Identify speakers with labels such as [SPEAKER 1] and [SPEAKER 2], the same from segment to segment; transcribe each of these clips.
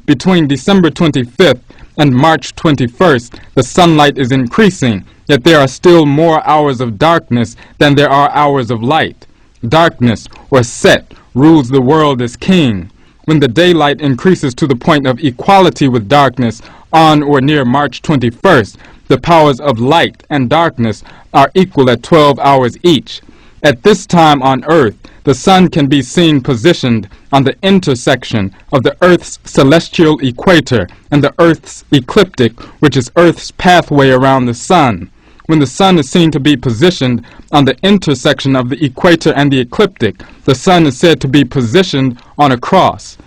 [SPEAKER 1] Between December 25th and March 21st, the sunlight is increasing, yet there are still more hours of darkness than there are hours of light. Darkness, or Set, rules the world as king. When the daylight increases to the point of equality with darkness on or near March 21st, the powers of light and darkness are equal at 12 hours each. At this time on Earth, the sun can be seen positioned on the intersection of the Earth's celestial equator and the Earth's ecliptic, which is Earth's pathway around the sun. When the sun is seen to be positioned on the intersection of the equator and the ecliptic, the sun is said to be positioned on a cross.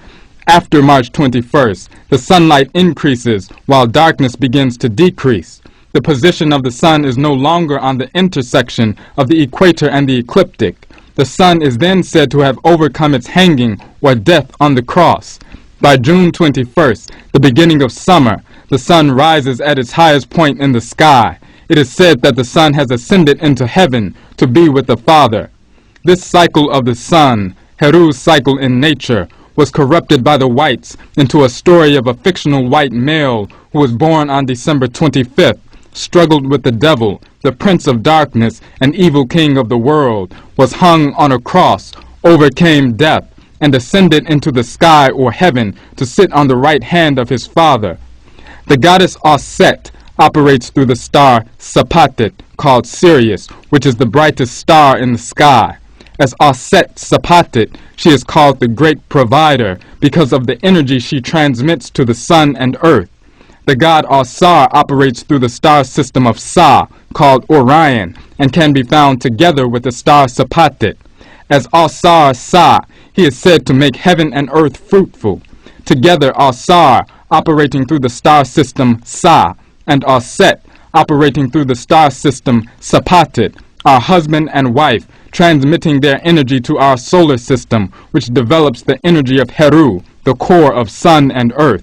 [SPEAKER 1] After March 21st, the sunlight increases while darkness begins to decrease. The position of the sun is no longer on the intersection of the equator and the ecliptic. The sun is then said to have overcome its hanging or death on the cross. By June 21st, the beginning of summer, the sun rises at its highest point in the sky. It is said that the sun has ascended into heaven to be with the Father. This cycle of the sun, Heru's cycle in nature, was corrupted by the whites into a story of a fictional white male who was born on December 25th, struggled with the devil, the prince of darkness and evil king of the world, was hung on a cross, overcame death, and ascended into the sky or heaven to sit on the right hand of his Father. The goddess Set operates through the star Sapatit, called Sirius, which is the brightest star in the sky. As Set Sapatit, she is called the Great Provider because of the energy she transmits to the sun and earth. The god Asar operates through the star system of Sa, called Orion, and can be found together with the star Sapatit. As Asar Sa, he is said to make heaven and earth fruitful. Together Asar, operating through the star system Sa, and Set, operating through the star system Sapatit, are husband and wife, transmitting their energy to our solar system, which develops the energy of Heru, the core of sun and earth.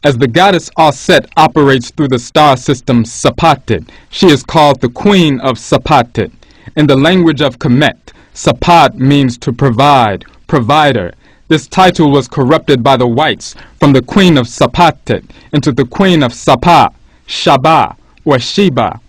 [SPEAKER 1] As the goddess Set operates through the star system Sapatit, she is called the Queen of Sapatit. In the language of Kemet, Sapat means to provide, provider. This title was corrupted by the whites from the Queen of Sapatit into the Queen of Sapa, Shaba, or Sheba.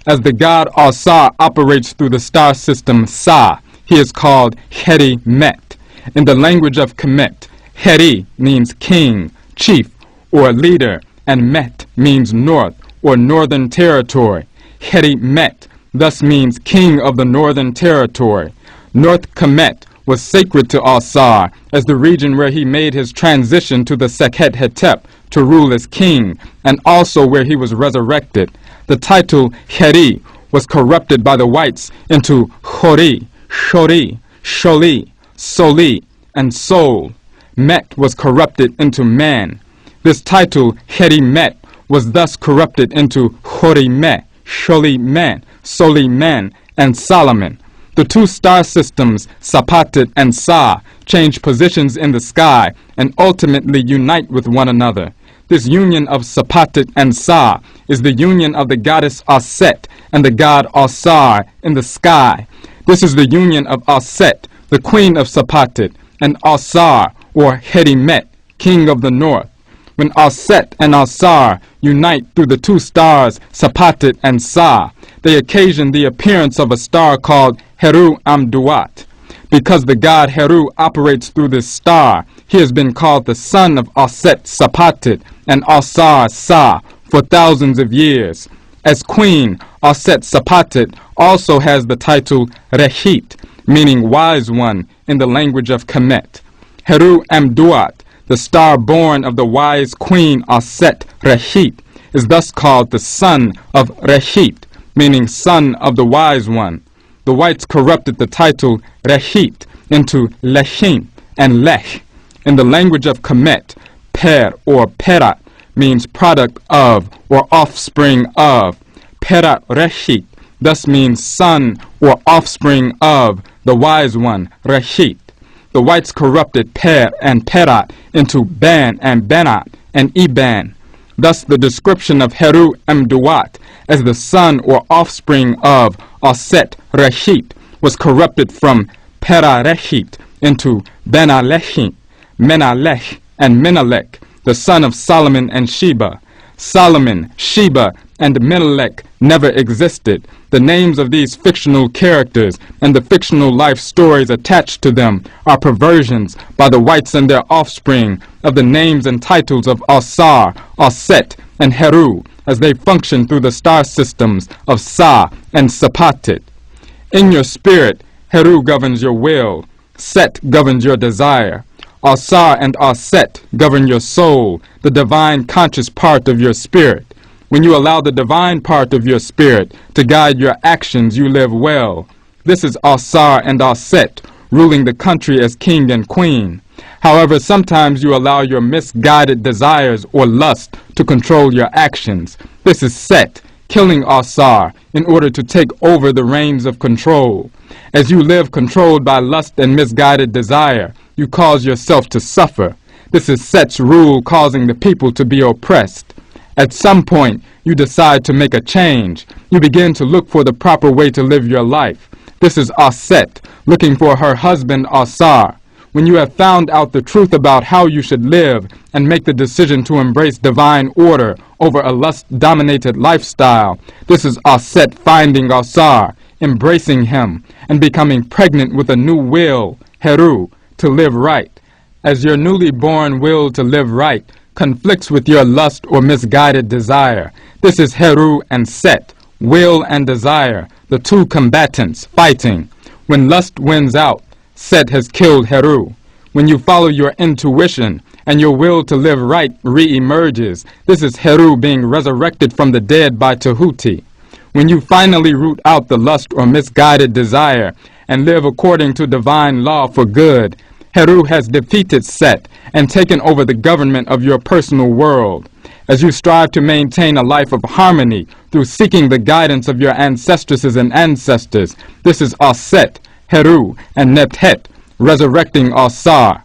[SPEAKER 1] As the god Asar operates through the star system Sa, he is called Heri Met. In the language of Kemet, Heri means king, chief, or leader, and Met means north, or northern territory. Heri Met thus means king of the northern territory. North Kemet was sacred to Asar as the region where he made his transition to the Sekhet Hetep to rule as king, and also where he was resurrected. The title Heri was corrupted by the whites into Hori, Shori, Sholi, Soli, and Sol. Met was corrupted into man. This title, Heri Met, was thus corrupted into Hori Me, Sholi Man, Soli Man, and Solomon. The two star systems, Sapatit and Sa, change positions in the sky and ultimately unite with one another. This union of Sapatit and Sa is the union of the goddess Set and the god Asar in the sky. This is the union of Set, the queen of Sapatit, and Asar, or Heri Met, king of the north. When Set and Asar unite through the two stars, Sapatit and Sa, they occasion the appearance of a star called Heru Amduat. Because the god Heru operates through this star, he has been called the son of Set Sapatit and Asar Sa for thousands of years. As queen, Set Sapatit also has the title Rehit, meaning wise one in the language of Kemet. Heru Amduat, the star born of the wise queen Set Rehit, is thus called the son of Rehit, meaning son of the wise one. The whites corrupted the title Rehit into Lehim and Lech. In the language of Kemet, Per or Perat means product of or offspring of. Perat Rehit thus means son or offspring of the wise one, Rehit. The whites corrupted Per and Perat into Ban and Benat and Iban. Thus the description of Heru Amduat as the son or offspring of Set Rehit was corrupted from Pera Rehit into Benalechit, Menalech, and Menalech the son of Solomon and Sheba. Solomon, Sheba, and Menelik never existed. The names of these fictional characters and the fictional life stories attached to them are perversions by the whites and their offspring of the names and titles of Asar, Aset, and Heru as they function through the star systems of Sa and Sapatit. In your spirit, Heru governs your will. Set governs your desire. Asar and Aset govern your soul, the divine conscious part of your spirit. When you allow the divine part of your spirit to guide your actions, you live well. This is Asar and Aset, ruling the country as king and queen. However, sometimes you allow your misguided desires or lust to control your actions. This is Set, killing Asar in order to take over the reins of control. As you live controlled by lust and misguided desire, you cause yourself to suffer. This is Set's rule, causing the people to be oppressed. At some point, you decide to make a change. You begin to look for the proper way to live your life. This is Aset, looking for her husband Asar. When you have found out the truth about how you should live and make the decision to embrace divine order over a lust-dominated lifestyle, this is Aset finding Asar, embracing him, and becoming pregnant with a new will, Heru, to live right. As your newly born will to live right conflicts with your lust or misguided desire, this is Heru and Set, will and desire, the two combatants fighting. When lust wins out, Set has killed Heru. When you follow your intuition and your will to live right re-emerges, this is Heru being resurrected from the dead by Tahuti. When you finally root out the lust or misguided desire and live according to divine law for good, Heru has defeated Set and taken over the government of your personal world. As you strive to maintain a life of harmony through seeking the guidance of your ancestresses and ancestors, this is Aset, Heru, and Nephet, resurrecting Asar.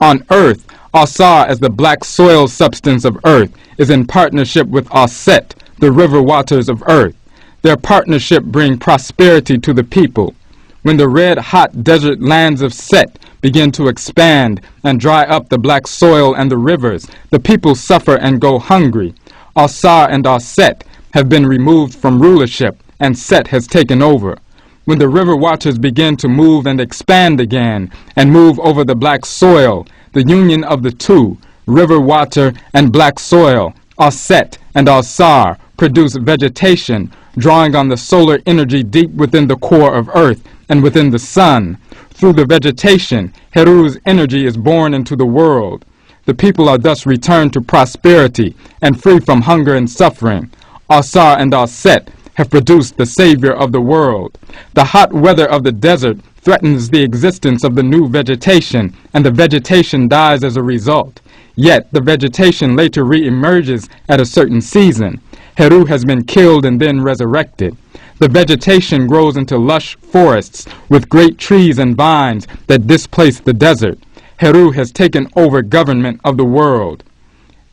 [SPEAKER 1] On earth, Asar, as the black soil substance of earth, is in partnership with Aset, the river waters of earth. Their partnership brings prosperity to the people. When the red-hot desert lands of Set begin to expand and dry up the black soil and the rivers, the people suffer and go hungry. Asar and Aset have been removed from rulership, and Set has taken over. When the river waters begin to move and expand again and move over the black soil, the union of the two, river water and black soil, Aset and Asar, produce vegetation, drawing on the solar energy deep within the core of earth and within the sun. Through the vegetation, Heru's energy is born into the world. The people are thus returned to prosperity and free from hunger and suffering. Asar and Aset have produced the savior of the world. The hot weather of the desert threatens the existence of the new vegetation, and the vegetation dies as a result. Yet the vegetation later re-emerges at a certain season. Heru has been killed and then resurrected. The vegetation grows into lush forests with great trees and vines that displace the desert. Heru has taken over government of the world.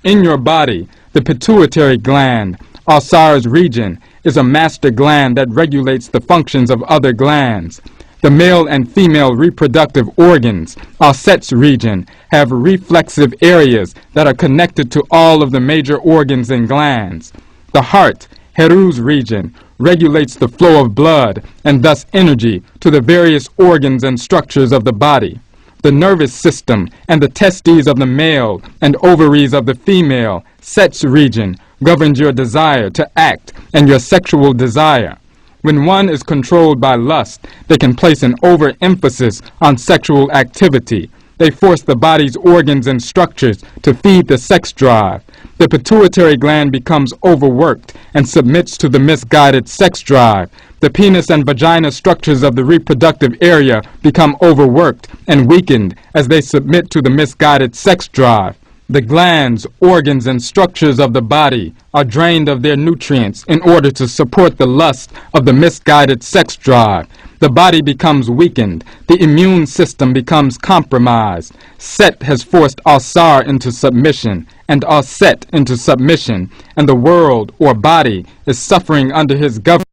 [SPEAKER 1] In your body, the pituitary gland, Asar's region, is a master gland that regulates the functions of other glands. The male and female reproductive organs, Aset's region, have reflexive areas that are connected to all of the major organs and glands. The heart, Heru's region, regulates the flow of blood and thus energy to the various organs and structures of the body. The nervous system and the testes of the male and ovaries of the female, Set's region, governs your desire to act and your sexual desire. When one is controlled by lust, they can place an overemphasis on sexual activity. They force the body's organs and structures to feed the sex drive. The pituitary gland becomes overworked and submits to the misguided sex drive. The penis and vagina structures of the reproductive area become overworked and weakened as they submit to the misguided sex drive. The glands, organs, and structures of the body are drained of their nutrients in order to support the lust of the misguided sex drive. The body becomes weakened. The immune system becomes compromised. Set has forced Asar into submission and Aset into submission, and the world, or body, is suffering under his government.